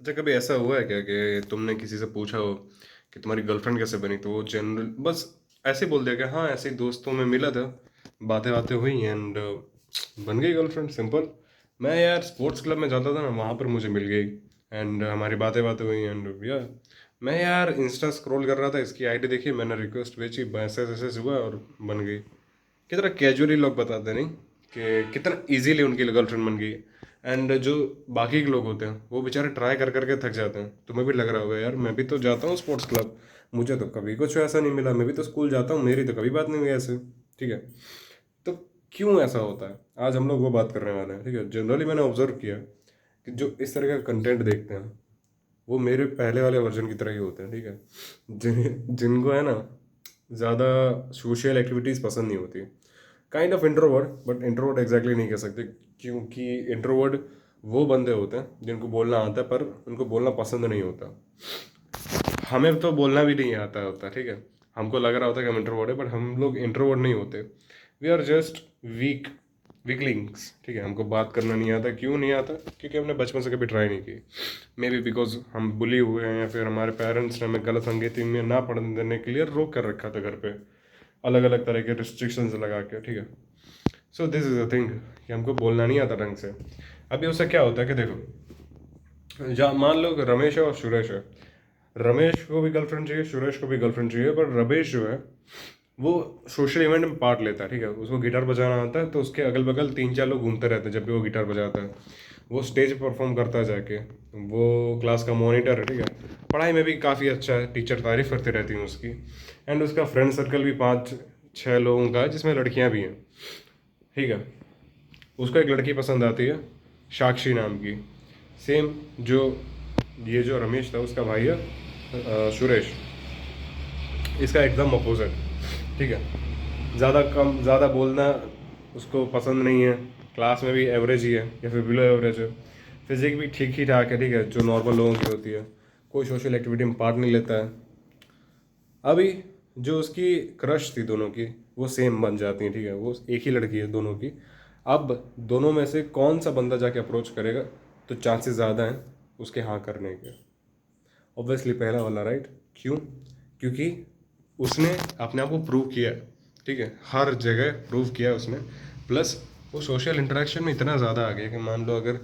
अच्छा, कभी ऐसा हुआ है क्या कि तुमने किसी से पूछा हो कि तुम्हारी गर्लफ्रेंड कैसे बनी, तो वो जनरल बस ऐसे ही बोल दिया कि हाँ ऐसे ही दोस्तों में मिला था, बातें बातें हुई एंड बन गई गर्लफ्रेंड, सिंपल। मैं यार स्पोर्ट्स क्लब में जाता था ना, वहाँ पर मुझे मिल गई एंड हमारी बातें बातें हुई एंड या मैं यार इंस्टा स्क्रॉल कर रहा था, इसकी आईडी देखी, मैंने रिक्वेस्ट भेजी, ऐसे ऐसे हुआ और बन गई। कितना कैजुअली लोग बताते नहीं कि कितना इजीली उनकी गर्लफ्रेंड बन गई। एंड जो बाकी के लोग होते हैं वो बेचारे ट्राई कर करके थक जाते हैं। तुम्हें भी लग रहा होगा यार, मैं भी तो जाता हूँ स्पोर्ट्स क्लब, मुझे तो कभी कुछ ऐसा नहीं मिला, मैं भी तो स्कूल जाता हूँ, मेरी तो कभी बात नहीं हुई ऐसे। ठीक है, तो क्यों ऐसा होता है, आज हम लोग वो बात करने वाले हैं। ठीक है, जनरली मैंने ऑब्जर्व किया कि जो इस तरह का कंटेंट देखते हैं वो मेरे पहले वाले वर्जन की तरह ही होते हैं। ठीक है, जिनको है ना ज़्यादा सोशल एक्टिविटीज़ पसंद नहीं होती, kind of introvert, but introvert exactly नहीं कह सकते, क्योंकि इंट्रोवर्ट वो बंदे होते हैं जिनको बोलना आता है पर उनको बोलना पसंद नहीं होता। हमें तो बोलना भी नहीं आता होता, ठीक है, हमको लग रहा होता है कि हम इंट्रोवर्ट है, बट हम लोग इंट्रोवर्ट नहीं होते। We are just weak weaklings. ठीक है, हमको बात करना नहीं आता। क्यों नहीं आता? क्योंकि हमने बचपन से कभी ट्राई नहीं की। मे बी बिकॉज हम बुली हुए हैं, या फिर हमारे पेरेंट्स ने हमें गलत संगति में ना पढ़ने देने के लिए रोक कर रखा था घर पे, अलग अलग तरह के रिस्ट्रिक्शंस लगा के। ठीक है, so this is a thing कि हमको बोलना नहीं आता ढंग से। अभी उससे क्या होता है कि देखो, जहाँ मान लो कि रमेश है और सुरेश है, रमेश को भी गर्लफ्रेंड चाहिए, सुरेश को भी गर्लफ्रेंड चाहिए, पर रमेश जो है वो सोशल इवेंट में पार्ट लेता है। ठीक है, उसको गिटार बजाना आता है, तो उसके अगल बगल तीन चार लोग घूमते रहते हैं जब भी वो गिटार बजाता है। वो स्टेज पर परफॉर्म करता है जाके, वो क्लास का मॉनिटर है। ठीक है, पढ़ाई में भी काफ़ी अच्छा है, टीचर तारीफ करते रहती हैं उसकी। एंड उसका फ्रेंड सर्कल भी पाँच छः लोगों का है, जिसमें लड़कियां भी हैं। ठीक है, उसको एक लड़की पसंद आती है, साक्षी नाम की। सेम जो ये जो रमेश था उसका भाई है सुरेश, इसका एकदम अपोजिट। ठीक है, ज़्यादा कम ज़्यादा बोलना उसको पसंद नहीं है, क्लास में भी एवरेज ही है या फिर बिलो एवरेज है, फिजिक भी ठीक ही ठाक है। ठीक है, जो नॉर्मल लोगों की होती है, कोई सोशल एक्टिविटी में पार्ट नहीं लेता है। अभी जो उसकी क्रश थी दोनों की, वो सेम बन जाती हैं। ठीक है, वो एक ही लड़की है दोनों की। अब दोनों में से कौन सा बंदा जाके अप्रोच करेगा, तो चांसेस ज़्यादा हैं उसके हाँ करने के। ऑब्वियसली पहला वाला, राइट? क्यों? क्योंकि उसने अपने आप को प्रूव किया है। ठीक है, हर जगह प्रूव किया है उसने। प्लस वो सोशल इंटरेक्शन में इतना ज़्यादा आ गया कि मान लो अगर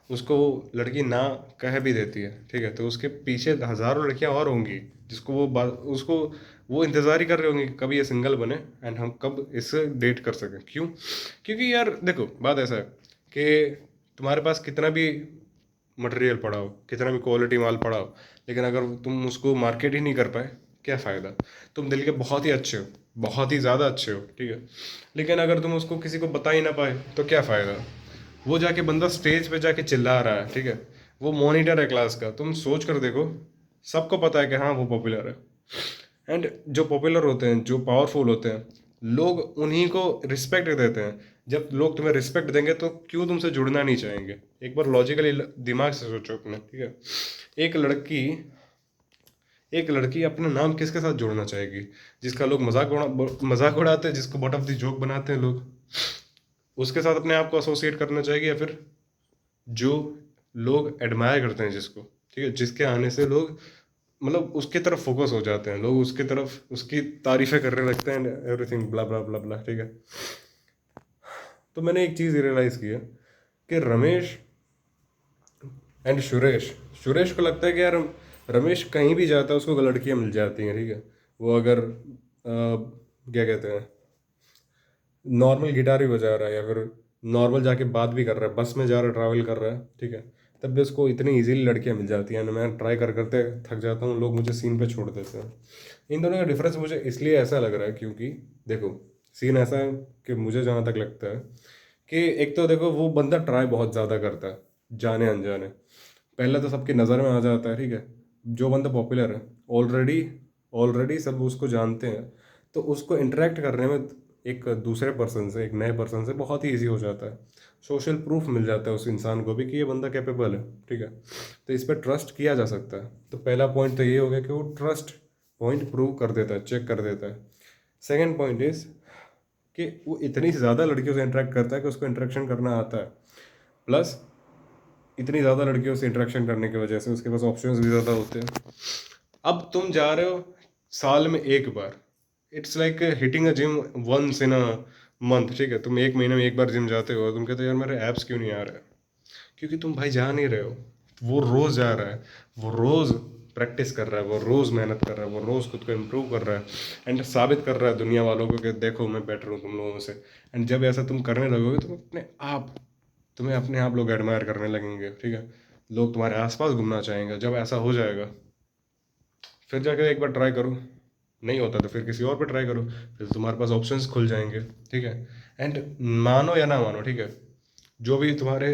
उसको वो लड़की ना कह भी देती है, ठीक है, तो उसके पीछे हज़ारों लड़कियां और होंगी जिसको उसको वो इंतज़ार ही कर रहे होंगे कि कब ये सिंगल बने एंड हम कब इससे डेट कर सकें। क्यों? क्योंकि यार देखो, बात ऐसा है कि तुम्हारे पास कितना भी मटेरियल पड़ा हो, कितना भी क्वालिटी माल पड़ा हो, लेकिन अगर तुम उसको मार्केट ही नहीं कर पाए, क्या फ़ायदा? तुम दिल के बहुत ही अच्छे हो, बहुत ही ज़्यादा अच्छे हो, ठीक है, लेकिन अगर तुम उसको किसी को बता ही ना पाए तो क्या फ़ायदा? वो जाके बंदा स्टेज पे जाके चिल्ला रहा है, ठीक है, वो मॉनिटर है क्लास का, तुम सोच कर देखो, सबको पता है कि हाँ वो पॉपुलर है। एंड जो पॉपुलर होते हैं, जो पावरफुल होते हैं, लोग उन्हीं को रिस्पेक्ट देते हैं। जब लोग तुम्हें रिस्पेक्ट देंगे तो क्यों तुमसे जुड़ना नहीं चाहेंगे? एक बार लॉजिकली दिमाग से सोचो अपने। ठीक है, एक लड़की एक लड़की अपना नाम किसके साथ जोड़ना चाहेगी? जिसका लोग मजाक उड़ाते हैं, जिसको बॉट ऑफ द जोक बनाते हैं लोग, उसके साथ अपने आप को एसोसिएट करना चाहेगी, या फिर जो लोग एडमायर करते हैं जिसको, ठीक है, जिसके आने से लोग मतलब उसकी तरफ फोकस हो जाते हैं, लोग उसकी तरफ उसकी तारीफें करने लगते हैं, एवरीथिंग ब्ला ब्ला ब्ला ब्ला। ठीक है, तो मैंने एक चीज़ रियलाइज़ की है कि रमेश एंड सुरेश, सुरेश को लगता है कि यार रमेश कहीं भी जाता है उसको लड़कियां मिल जाती हैं। ठीक है, वो अगर क्या कहते हैं, नॉर्मल गिटार ही बजा रहा है, या फिर नॉर्मल जाके बात भी कर रहा है, बस में जा रहा है, ट्रैवल कर रहा है, ठीक है, तब भी उसको इतनी इजीली लड़कियां मिल जाती हैं। मैं ट्राई करते थक जाता हूँ, लोग मुझे सीन पे छोड़ देते हैं। इन दोनों का डिफरेंस मुझे इसलिए ऐसा लग रहा है क्योंकि देखो, सीन ऐसा है कि मुझे जहाँ तक लगता है कि एक तो देखो वो बंदा ट्राई बहुत ज़्यादा करता है, जाने अनजाने, पहले तो सबकी नज़र में आ जाता है। ठीक है, जो बंदा पॉपुलर है, ऑलरेडी ऑलरेडी सब उसको जानते हैं, तो उसको इंटरेक्ट करने में एक दूसरे पर्सन से, एक नए पर्सन से बहुत ही ईजी हो जाता है। सोशल प्रूफ मिल जाता है उस इंसान को भी कि ये बंदा कैपेबल है। ठीक है, तो इस पर ट्रस्ट किया जा सकता है। तो पहला पॉइंट तो ये हो गया कि वो ट्रस्ट पॉइंट प्रूव कर देता है, चेक कर देता है। सेकेंड पॉइंट इज कि वो इतनी ज़्यादा लड़कियों से इंटरेक्ट करता है कि उसको इंटरेक्शन करना आता है। प्लस इतनी ज़्यादा लड़कियों से इंटरेक्शन करने की वजह से उसके पास ऑप्शंस भी ज़्यादा होते हैं। अब तुम जा रहे हो साल में एक बार, it's like hitting a gym once in a month, ठीक है? तुम एक महीने में एक बार जिम जाते हो, तुम कहते हो यार मेरे एब्स क्यों नहीं आ रहे? क्योंकि तुम भाई जा नहीं रहे हो। वो रोज़ जा रहा है, वो रोज़ प्रैक्टिस कर रहा है, वो रोज़ मेहनत कर रहा है, वो रोज़ खुद को इम्प्रूव कर रहा है एंड साबित कर रहा है दुनिया वालों को कि देखो मैं बेटर हूँ तुम लोगों से। एंड जब ऐसा तुम करने लगोगे तो तुम्हें अपने आप लोग एडमायर करने लगेंगे, ठीक है? लोग तुम्हारे आसपास घूमना चाहेंगे। जब ऐसा हो जाएगा फिर जाकर एक बार ट्राई करो, नहीं होता तो फिर किसी और पे ट्राई करो, फिर तुम्हारे पास ऑप्शंस खुल जाएंगे, ठीक है? एंड मानो या ना मानो, ठीक है, जो भी तुम्हारे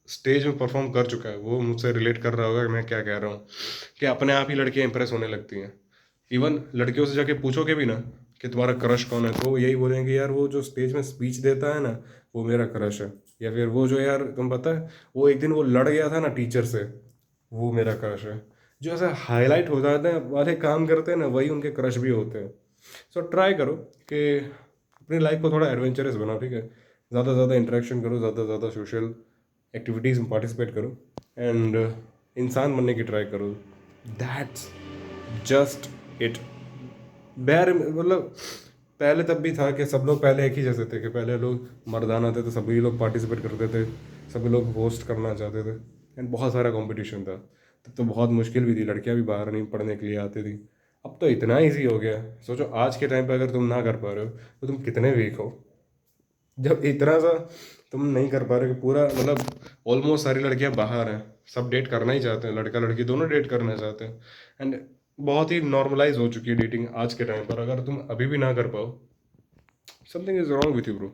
स्टेज में परफॉर्म कर चुका है वो मुझसे रिलेट कर रहा होगा कि मैं क्या कह रहा हूँ, कि अपने आप ही लड़कियां इंप्रेस होने लगती हैं। इवन लड़कियों से जाके पूछोगे भी ना कि तुम्हारा क्रश कौन है, तो वो यही बोलेंगे यार वो जो स्टेज में स्पीच देता है ना, वो मेरा क्रश है। या फिर वो जो यार तुम पता है वो एक दिन वो लड़ गया था ना टीचर से, वो मेरा क्रश है। जो ऐसा हाईलाइट हो जाते हैं वाले काम करते हैं ना, वही उनके क्रश भी होते हैं। सो ट्राई करो कि अपनी लाइफ को थोड़ा एडवेंचरस बनाओ, ठीक है? ज़्यादा से ज़्यादा इंटरेक्शन करो, ज़्यादा से ज़्यादा सोशल एक्टिविटीज़ में पार्टिसिपेट करो एंड इंसान बनने की ट्राई करो। That's just it. बैर मतलब पहले तब भी था कि सब लोग पहले एक ही जैसे थे, कि पहले लोग मर्दाना थे तो सभी लोग पार्टिसिपेट करते थे, सभी लोग होस्ट करना चाहते थे एंड बहुत सारा कंपटीशन था। तब तो बहुत मुश्किल भी थी, लड़कियां भी बाहर नहीं पढ़ने के लिए आती थी। अब तो इतना ईजी हो गया। सोचो आज के टाइम पे अगर तुम ना कर पा रहे हो तो तुम कितने वीक हो। जब इतना सा तुम नहीं कर पा रहे कि पूरा मतलब ऑलमोस्ट सारी लड़कियां बाहर हैं, सब डेट करना ही चाहते हैं, लड़का लड़की दोनों डेट करना चाहते हैं एंड बहुत ही नॉर्मलाइज हो चुकी है डेटिंग आज के टाइम पर। अगर तुम अभी भी ना कर पाओ, something is wrong with you bro.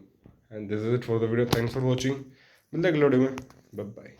And this is it for the video, thanks for watching. मिलते हैं अगले वीडियो में, बाय बाय।